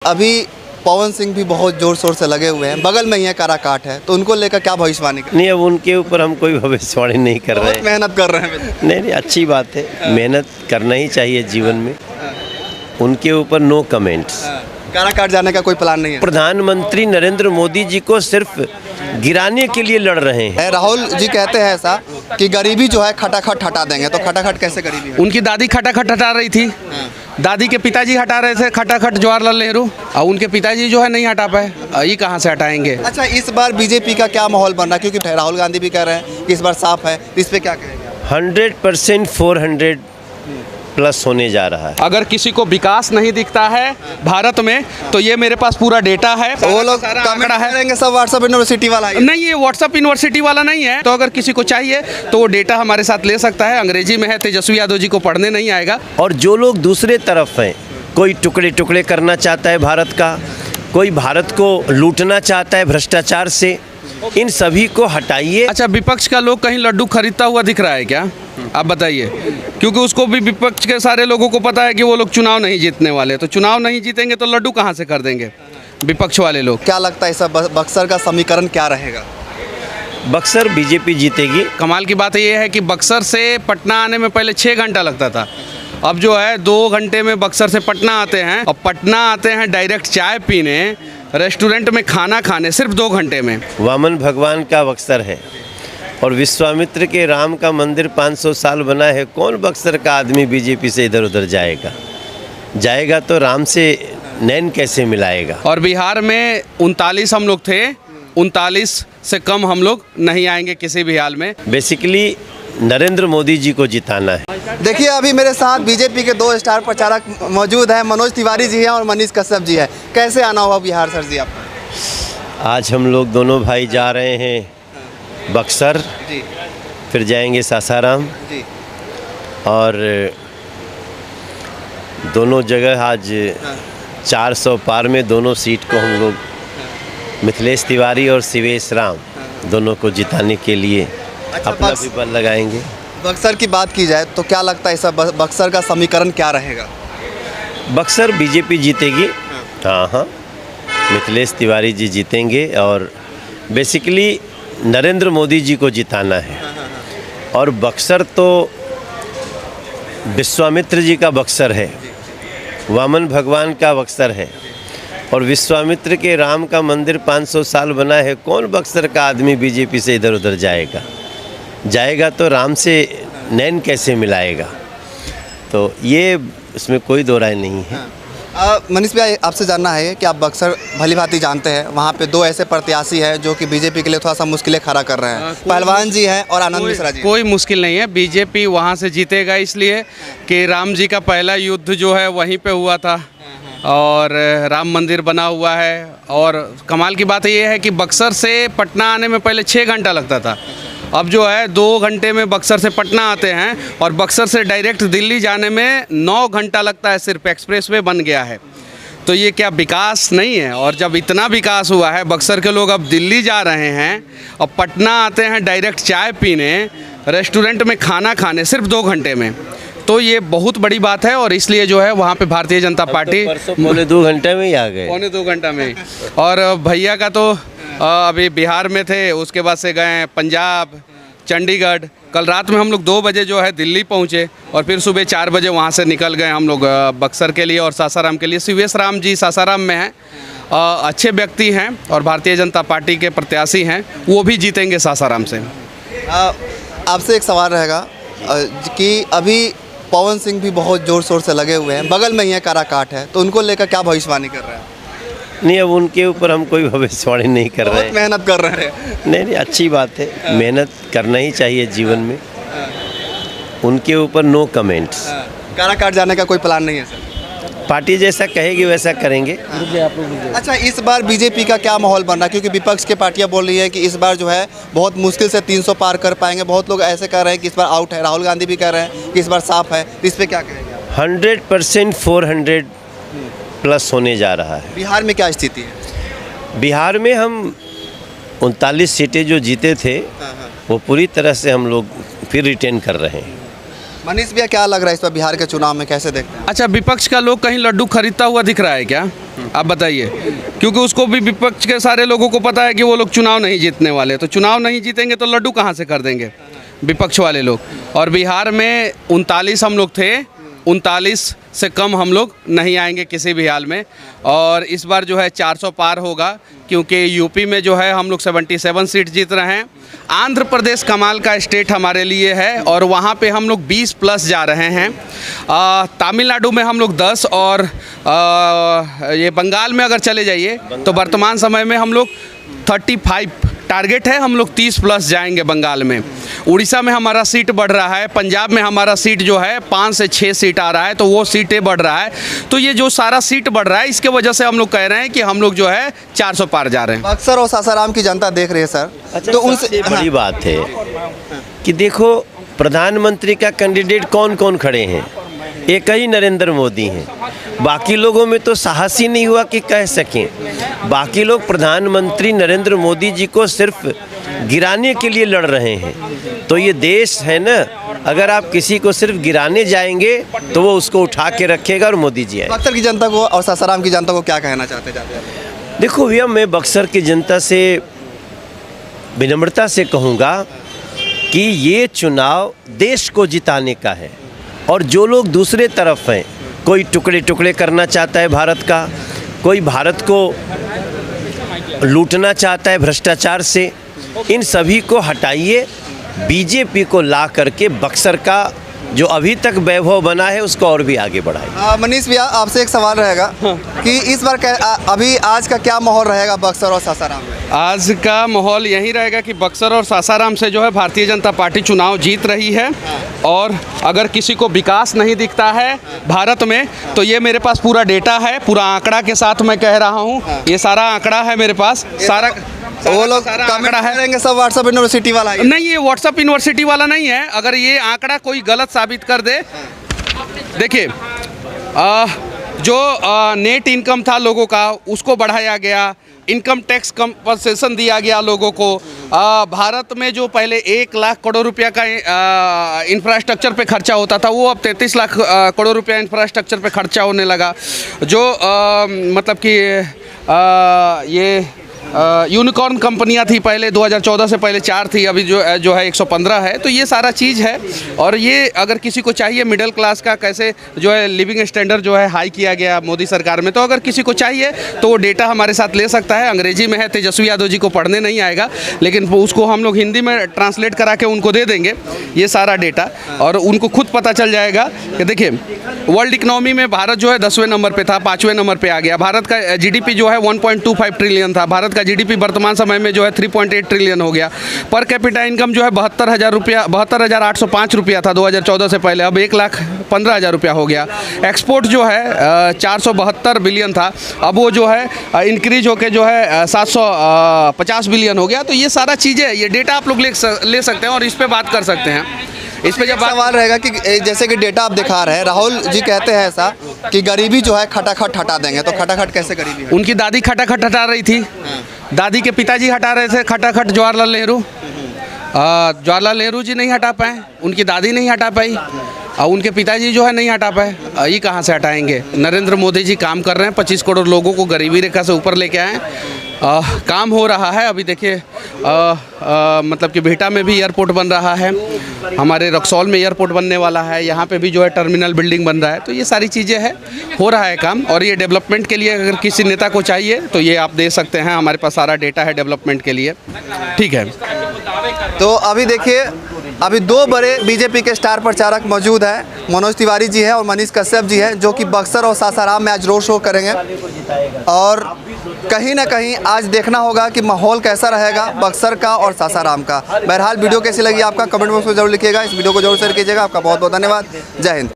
अभी पवन सिंह भी बहुत जोर शोर से लगे हुए हैं, बगल में ही है काराकाट है, तो उनको लेकर क्या भविष्यवाणी कर? नहीं, अब उनके ऊपर हम कोई भविष्यवाणी नहीं कर रहे हैं। मेहनत कर रहे हैं। नहीं नहीं, अच्छी बात है, मेहनत करना ही चाहिए जीवन में। उनके ऊपर नो कमेंट्स। काराकाट जाने का कोई प्लान नहीं है? प्रधानमंत्री नरेंद्र मोदी जी को सिर्फ गिराने के लिए लड़ रहे हैं। राहुल जी कहते हैं ऐसा कि गरीबी जो है खटाखट हटा देंगे, तो खटाखट कैसे गरीबी है? उनकी दादी खटाखट हटा रही थी, दादी के पिताजी हटा रहे थे खटाखट, जवाहरलाल नेहरू, और उनके पिताजी जो है नहीं हटा पाए, ये कहाँ से हटाएंगे? अच्छा, इस बार बीजेपी का क्या माहौल बन रहा है? क्योंकि राहुल गांधी भी कह रहे हैं कि इस बार साफ है, तो इस पे क्या कहेंगे? 100% 400 प्लस होने जा रहा है। अगर किसी को विकास नहीं दिखता है भारत में, तो ये मेरे पास पूरा डेटा है। वो लोग कमेंट करेंगे सब व्हाट्सएप यूनिवर्सिटी वाला है। नहीं, ये व्हाट्सएप यूनिवर्सिटी वाला नहीं है। तो अगर किसी को चाहिए तो वो डेटा हमारे साथ ले सकता है, अंग्रेजी में है, तेजस्वी यादव जी को पढ़ने नहीं आएगा। और जो लोग दूसरे तरफ हैं, कोई टुकड़े टुकड़े करना चाहता है भारत का, कोई भारत को लूटना चाहता है भ्रष्टाचार से, इन सभी को हटाइए। अच्छा, विपक्ष का लोग कहीं लड्डू खरीदता हुआ दिख रहा है क्या? आप बताइए, क्योंकि उसको भी विपक्ष के सारे लोगों को पता है कि वो लोग चुनाव नहीं जीतने वाले, तो चुनाव नहीं जीतेंगे तो लड्डू कहाँ से कर देंगे विपक्ष वाले लोग? क्या लगता है सब बक्सर का समीकरण क्या रहेगा? बक्सर बीजेपी जीतेगी। कमाल की बात ये है कि बक्सर से पटना आने में पहले 6 घंटा लगता था, अब जो है 2 घंटे में बक्सर से पटना आते हैं, और पटना आते हैं डायरेक्ट चाय पीने, रेस्टोरेंट में खाना खाने, सिर्फ 2 घंटे में। वामन भगवान का बक्सर है और विश्वामित्र के राम का मंदिर 500 साल बना है। कौन बक्सर का आदमी बीजेपी से इधर उधर जाएगा? जाएगा तो राम से नैन कैसे मिलाएगा? और बिहार में 39 हम लोग थे, 39 से कम हम लोग नहीं आएंगे किसी भी हाल में। बेसिकली नरेंद्र मोदी जी को जिताना है। देखिए, अभी मेरे साथ बीजेपी के 2 स्टार प्रचारक मौजूद हैं, मनोज तिवारी जी हैं और मनीष कश्यप जी हैं। कैसे आना हुआ बिहार सर जी आपका? आज हम लोग दोनों भाई जा रहे हैं बक्सर जी, फिर जाएंगे सासाराम जी, और दोनों जगह आज 400 पार में दोनों सीट को हम लोग मिथिलेश तिवारी और शिवेश राम दोनों को जिताने के लिए अपना भी बल लगाएंगे। बक्सर की बात की जाए तो क्या लगता है सब बक्सर का समीकरण क्या रहेगा? बक्सर बीजेपी जीतेगी। हाँ, मिथिलेश तिवारी जी जीतेंगे और बेसिकली नरेंद्र मोदी जी को जिताना है। और बक्सर तो विश्वामित्र जी का बक्सर है, वामन भगवान का बक्सर है, और विश्वामित्र के राम का मंदिर 500 साल बना है। कौन बक्सर का आदमी बीजेपी से इधर उधर जाएगा? जाएगा तो राम से नैन कैसे मिलाएगा? तो ये इसमें कोई दो राय नहीं है। मनीष भाई, आपसे जानना है कि आप बक्सर भली भांति जानते हैं, वहाँ पे 2 ऐसे प्रत्याशी हैं जो कि बीजेपी के लिए थोड़ा सा मुश्किलें खड़ा कर रहे हैं, पहलवान जी हैं और आनंद मिश्रा जी। कोई मुश्किल नहीं है, बीजेपी वहाँ से जीतेगा, इसलिए कि राम जी का पहला युद्ध जो है वहीं पे हुआ था और राम मंदिर बना हुआ है। और कमाल की बात ये है कि बक्सर से पटना आने में पहले 6 घंटा लगता था, अब जो है 2 घंटे में बक्सर से पटना आते हैं, और बक्सर से डायरेक्ट दिल्ली जाने में 9 घंटा लगता है, सिर्फ एक्सप्रेसवे बन गया है। तो ये क्या विकास नहीं है? और जब इतना विकास हुआ है, बक्सर के लोग अब दिल्ली जा रहे हैं और पटना आते हैं डायरेक्ट चाय पीने, रेस्टोरेंट में खाना खाने, सिर्फ 2 घंटे में, तो ये बहुत बड़ी बात है। और इसलिए जो है वहाँ पे भारतीय जनता पार्टी पौने 2 घंटे में ही आ गए। पौने 2 घंटा में। और भैया का तो अभी बिहार में थे, उसके बाद से गए पंजाब, चंडीगढ़। कल रात में हम लोग 2 बजे जो है दिल्ली पहुँचे और फिर सुबह 4 बजे वहाँ से निकल गए हम लोग बक्सर के लिए और सासाराम के लिए। शिवेश राम जी सासाराम में हैं, अच्छे व्यक्ति हैं और भारतीय जनता पार्टी के प्रत्याशी हैं, वो भी जीतेंगे सासाराम से। आपसे एक सवाल रहेगा कि अभी पवन सिंह भी बहुत जोर शोर से लगे हुए हैं, बगल में ही है काराकाट है, तो उनको लेकर क्या भविष्यवाणी कर रहे हैं? नहीं, अब उनके ऊपर हम कोई भविष्यवाणी नहीं कर रहे हैं। मेहनत कर रहे हैं। नहीं नहीं, अच्छी बात है, मेहनत करना ही चाहिए जीवन में। उनके ऊपर नो कमेंट्स। काराकाट जाने का कोई प्लान नहीं है सर? पार्टी जैसा कहेगी वैसा करेंगे। अच्छा, इस बार बीजेपी का क्या माहौल बन रहा है? क्योंकि विपक्ष की पार्टियां बोल रही हैं कि इस बार जो है बहुत मुश्किल से 300 पार कर पाएंगे, बहुत लोग ऐसे कह रहे हैं कि इस बार आउट है, राहुल गांधी भी कह रहे हैं कि इस बार साफ है, तो इस पर क्या कहेंगे? 100% 400 प्लस होने जा रहा है। बिहार में क्या स्थिति है? बिहार में हम 39 सीटें जो जीते थे वो पूरी तरह से हम लोग फिर रिटेन कर रहे हैं। मनीष भैया क्या लग रहा है इस बार बिहार के चुनाव में, कैसे देखते हैं? अच्छा, विपक्ष का लोग कहीं लड्डू खरीदता हुआ दिख रहा है क्या? आप बताइए, क्योंकि उसको भी विपक्ष के सारे लोगों को पता है कि वो लोग चुनाव नहीं जीतने वाले, तो चुनाव नहीं जीतेंगे तो लड्डू कहाँ से कर देंगे विपक्ष वाले लोग। और बिहार में 39 हम लोग थे, 39 से कम हम लोग नहीं आएंगे किसी भी हाल में। और इस बार जो है 400 पार होगा, क्योंकि यूपी में जो है हम लोग 77 सीट जीत रहे हैं। आंध्र प्रदेश कमाल का स्टेट हमारे लिए है और वहाँ पे हम लोग 20 प्लस जा रहे हैं। तमिलनाडु में हम लोग 10 और ये बंगाल में अगर चले जाइए तो वर्तमान समय में हम लोग 35 टारगेट है, हम लोग 30 प्लस जाएंगे बंगाल में। उड़ीसा में हमारा सीट बढ़ रहा है, पंजाब में हमारा सीट जो है 5 से 6 सीट आ रहा है, तो वो सीटें बढ़ रहा है। तो ये जो सारा सीट बढ़ रहा है इसके वजह से हम लोग कह रहे हैं कि हम लोग जो है 400 पार जा रहे हैं। बक्सर और सासाराम की जनता देख रही है सर। अच्छा, तो उनसे सबसे बड़ी बात है कि देखो प्रधानमंत्री का कैंडिडेट कौन कौन खड़े हैं, एक ही नरेंद्र मोदी हैं। बाकी लोगों में तो साहस ही नहीं हुआ कि कह सकें। बाकी लोग प्रधानमंत्री नरेंद्र मोदी जी को सिर्फ गिराने के लिए लड़ रहे हैं। तो ये देश है ना, अगर आप किसी को सिर्फ गिराने जाएंगे तो वो उसको उठा के रखेगा और मोदी जी आए। बक्सर की जनता को और सासाराम की जनता को क्या कहना चाहते हैं? देखो भैया, मैं बक्सर की जनता से विनम्रता से कहूँगा कि ये चुनाव देश को जिताने का है। और जो लोग दूसरे तरफ हैं, कोई टुकड़े टुकड़े करना चाहता है भारत का, कोई भारत को लूटना चाहता है भ्रष्टाचार से, इन सभी को हटाइए। बीजेपी को ला करके बक्सर का जो अभी तक वैभव बना है उसको और भी आगे बढ़ाए। मनीष भैया, आपसे एक सवाल रहेगा कि इस बार अभी आज का क्या माहौल रहेगा बक्सर और सासाराम में? आज का माहौल यही रहेगा कि बक्सर और सासाराम से जो है भारतीय जनता पार्टी चुनाव जीत रही है। और अगर किसी को विकास नहीं दिखता है भारत में तो ये मेरे पास पूरा डेटा है, पूरा आंकड़ा के साथ मैं कह रहा हूँ। ये सारा आंकड़ा है मेरे पास, सारा वो लोग कमेंट करेंगे सब व्हाट्सएप यूनिवर्सिटी वाला है। नहीं, ये व्हाट्सएप यूनिवर्सिटी वाला नहीं है। अगर ये आंकड़ा कोई गलत साबित कर दे, देखिए जो नेट इनकम था लोगों का उसको बढ़ाया गया, इनकम टैक्स कंपनसेशन दिया गया लोगों को। भारत में जो पहले 1 लाख करोड़ रुपया का इंफ्रास्ट्रक्चर पे खर्चा होता था, वो अब 33 लाख करोड़ रुपया इंफ्रास्ट्रक्चर पे खर्चा होने लगा। जो मतलब कि ये यूनिकॉर्न कंपनियां थी पहले, 2014 से पहले 4 थी, अभी जो है 115 है। तो ये सारा चीज़ है। और ये अगर किसी को चाहिए मिडिल क्लास का कैसे जो है लिविंग स्टैंडर्ड जो है हाई किया गया मोदी सरकार में, तो अगर किसी को चाहिए तो वो डेटा हमारे साथ ले सकता है। अंग्रेजी में है, तेजस्वी यादव जी को पढ़ने नहीं आएगा, लेकिन उसको हम लोग हिंदी में ट्रांसलेट करा के उनको दे देंगे ये सारा डेटा, और उनको खुद पता चल जाएगा कि देखिए वर्ल्ड इकनॉमी में भारत जो है 10वें नंबर पे था, 5वें नंबर पे आ गया। भारत का जीडीपी जो है 1.25 ट्रिलियन था, भारत का जीडीपी वर्तमान समय में जो है 3.8 ट्रिलियन हो गया। पर कैपिटा इनकम जो है 72,000 रुपया, 72,805 रुपया था 2014 से पहले, अब 1,15,000 रुपया हो गया। एक्सपोर्ट जो है 472 बिलियन था, अब वो जो है इंक्रीज होकर जो है 750 बिलियन हो गया। तो ये सारा चीज़ें, ये डेटा आप लोग ले सकते हैं और इस पर बात कर सकते हैं। इस पे जब सवाल रहेगा कि जैसे कि डेटा आप दिखा रहे हैं, राहुल जी कहते हैं ऐसा कि गरीबी जो है खटाखट हटा देंगे, तो खटाखट कैसे गरीबी है? उनकी दादी खटाखट हटा रही थी, दादी के पिताजी हटा रहे थे खटाखट, जवाहरलाल नेहरू। जवाहरलाल नेहरू जी नहीं हटा पाए, उनकी दादी नहीं हटा पाई, और उनके पिताजी जो है नहीं हटा पाए। ये कहाँ से हटाएंगे? नरेंद्र मोदी जी काम कर रहे हैं, 25 करोड़ लोगों को गरीबी रेखा से ऊपर लेके आए। काम हो रहा है। अभी देखिए मतलब कि बिहटा में भी एयरपोर्ट बन रहा है, हमारे रक्सौल में एयरपोर्ट बनने वाला है, यहाँ पे भी जो है टर्मिनल बिल्डिंग बन रहा है। तो ये सारी चीज़ें हैं, हो रहा है काम। और ये डेवलपमेंट के लिए अगर किसी नेता को चाहिए तो ये आप दे सकते हैं, हमारे पास सारा डेटा है डेवलपमेंट के लिए। ठीक है, तो अभी देखिए, अभी 2 बड़े बीजेपी के स्टार प्रचारक मौजूद हैं, मनोज तिवारी जी हैं और मनीष कश्यप जी हैं, जो कि बक्सर और सासाराम में आज रोड शो करेंगे। और कहीं ना कहीं आज देखना होगा कि माहौल कैसा रहेगा बक्सर का और सासाराम का। बहरहाल वीडियो कैसी लगी आपका कमेंट बॉक्स में जरूर लिखिएगा, इस वीडियो को जरूर शेयर कीजिएगा। आपका बहुत बहुत धन्यवाद। जय हिंद।